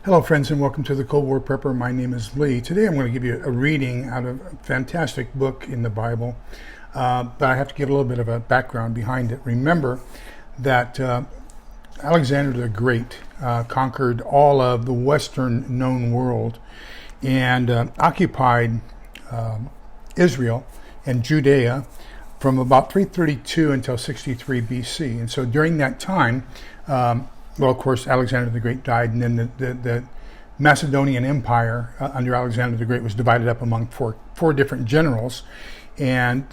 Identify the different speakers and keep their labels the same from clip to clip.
Speaker 1: Hello friends and welcome to the Cold War Prepper. My name is Lee. Today I'm going to give you a reading out of a fantastic book in the Bible, but I have to give a little bit of a background behind it. Remember that Alexander the Great conquered all of the western known world and occupied Israel and Judea from about 332 until 63 BC. And so during that time, well, of course, Alexander the Great died, and then the Macedonian Empire under Alexander the Great was divided up among four different generals, and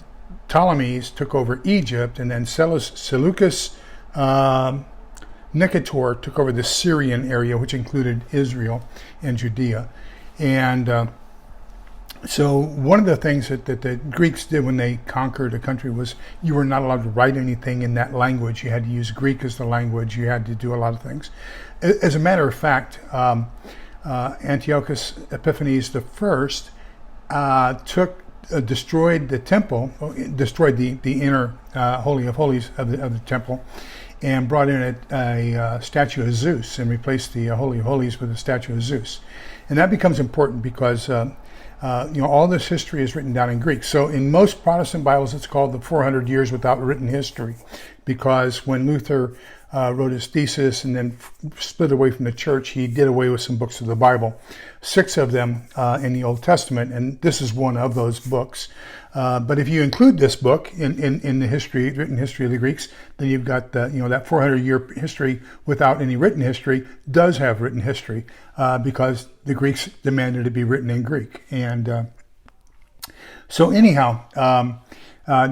Speaker 1: Ptolemies took over Egypt, and then Seleucus Nicator took over the Syrian area, which included Israel and Judea. And so one of the things that the Greeks did when they conquered a country was you were not allowed to write anything in that language. You had to use Greek as the language. You had to do a lot of things. As a matter of fact, Antiochus Epiphanes I destroyed the temple, destroyed the inner Holy of Holies of the temple, and brought in a statue of Zeus and replaced the Holy of Holies with a statue of Zeus. And that becomes important because all this history is written down in Greek. So in most Protestant Bibles, it's called the 400 years without written history, because when Luther wrote his thesis and then split away from the church, he did away with some books of the Bible, 6 of them in the Old Testament, and this is one of those books. But if you include this book in the written history of the Greeks, then you've got that 400-year history without any written history does have written history, because the Greeks demanded it be written in Greek. And so anyhow,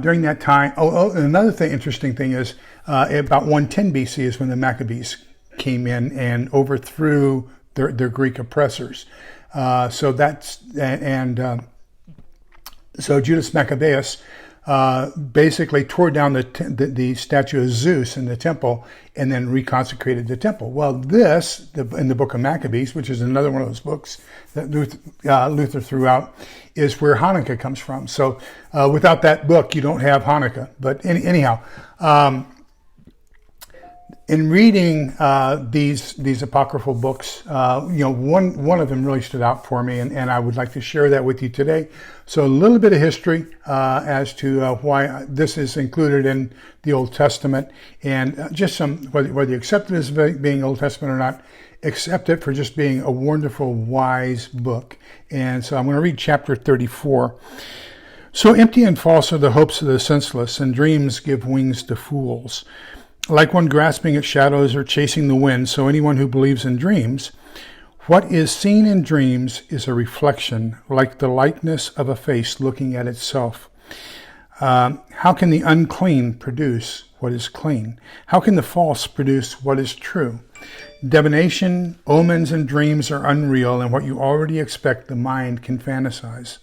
Speaker 1: during that time, another interesting thing is about 110 BC is when the Maccabees came in and overthrew their Greek oppressors. So Judas Maccabeus basically tore down the statue of Zeus in the temple and then reconsecrated the temple. Well, in the book of Maccabees, which is another one of those books that Luther threw out, is where Hanukkah comes from. So without that book, you don't have Hanukkah. But anyhow, in reading these apocryphal books, one of them really stood out for me, and I would like to share that with you today. So a little bit of history as to why this is included in the Old Testament, and just some, whether you accept it as being Old Testament or not, accept it for just being a wonderful, wise book. And so I'm going to read chapter 34. So empty and false are the hopes of the senseless, and dreams give wings to fools. Like one grasping at shadows or chasing the wind, so anyone who believes in dreams, what is seen in dreams is a reflection, like the likeness of a face looking at itself. How can the unclean produce what is clean? How can the false produce what is true? Divination, omens, and dreams are unreal, and what you already expect the mind can fantasize.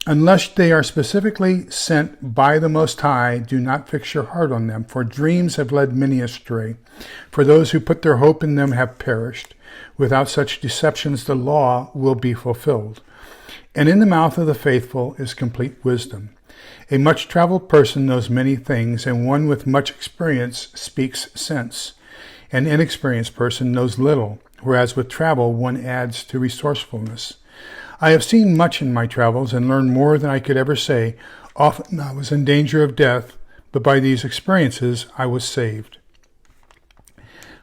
Speaker 1: Unless they are specifically sent by the Most High, do not fix your heart on them, for dreams have led many astray. For those who put their hope in them have perished. Without such deceptions, the law will be fulfilled. And in the mouth of the faithful is complete wisdom. A much-traveled person knows many things, and one with much experience speaks sense. An inexperienced person knows little, whereas with travel one adds to resourcefulness. I have seen much in my travels and learned more than I could ever say. Often I was in danger of death, but by these experiences I was saved.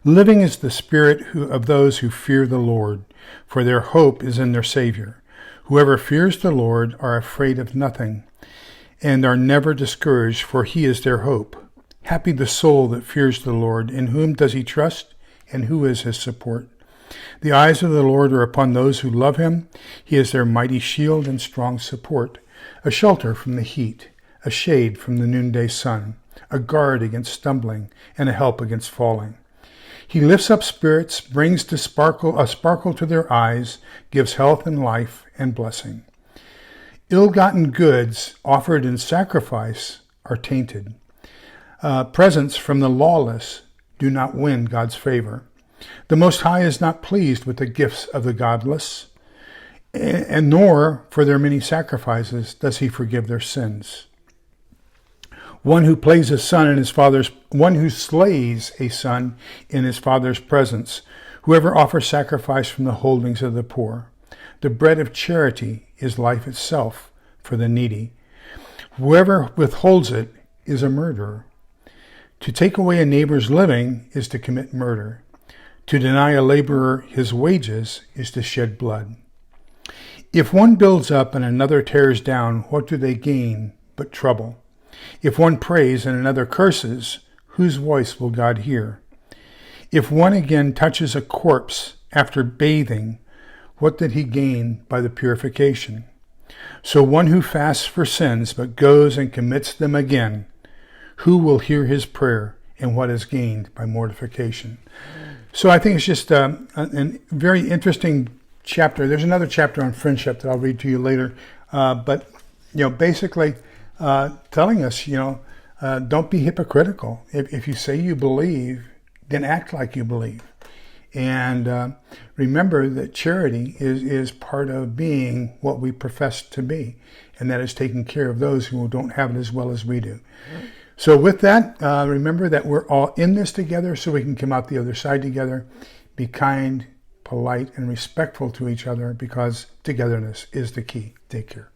Speaker 1: Living is the spirit of those who fear the Lord, for their hope is in their Savior. Whoever fears the Lord are afraid of nothing, and are never discouraged, for he is their hope. Happy the soul that fears the Lord. In whom does he trust, and who is his support? The eyes of the Lord are upon those who love him. He is their mighty shield and strong support, a shelter from the heat, a shade from the noonday sun, a guard against stumbling, and a help against falling. He lifts up spirits, brings a sparkle to their eyes, gives health and life and blessing. Ill-gotten goods offered in sacrifice are tainted. Presents from the lawless do not win God's favor. The Most High is not pleased with the gifts of the godless, and nor for their many sacrifices does he forgive their sins. One who slays a son in his father's presence, Whoever offers sacrifice from the holdings of the poor. The bread of charity is life itself for the needy. Whoever withholds it is a murderer. To take away a neighbor's living is to commit murder. To deny a laborer his wages is to shed blood. If one builds up and another tears down, what do they gain but trouble? If one prays and another curses, whose voice will God hear? If one again touches a corpse after bathing, what did he gain by the purification? So one who fasts for sins but goes and commits them again, who will hear his prayer and what is gained by mortification? So I think it's just a very interesting chapter. There's another chapter on friendship that I'll read to you later. But basically telling us, don't be hypocritical. If you say you believe, then act like you believe. And remember that charity is part of being what we profess to be, and that is taking care of those who don't have it as well as we do. So with that, remember that we're all in this together so we can come out the other side together. Be kind, polite, and respectful to each other, because togetherness is the key. Take care.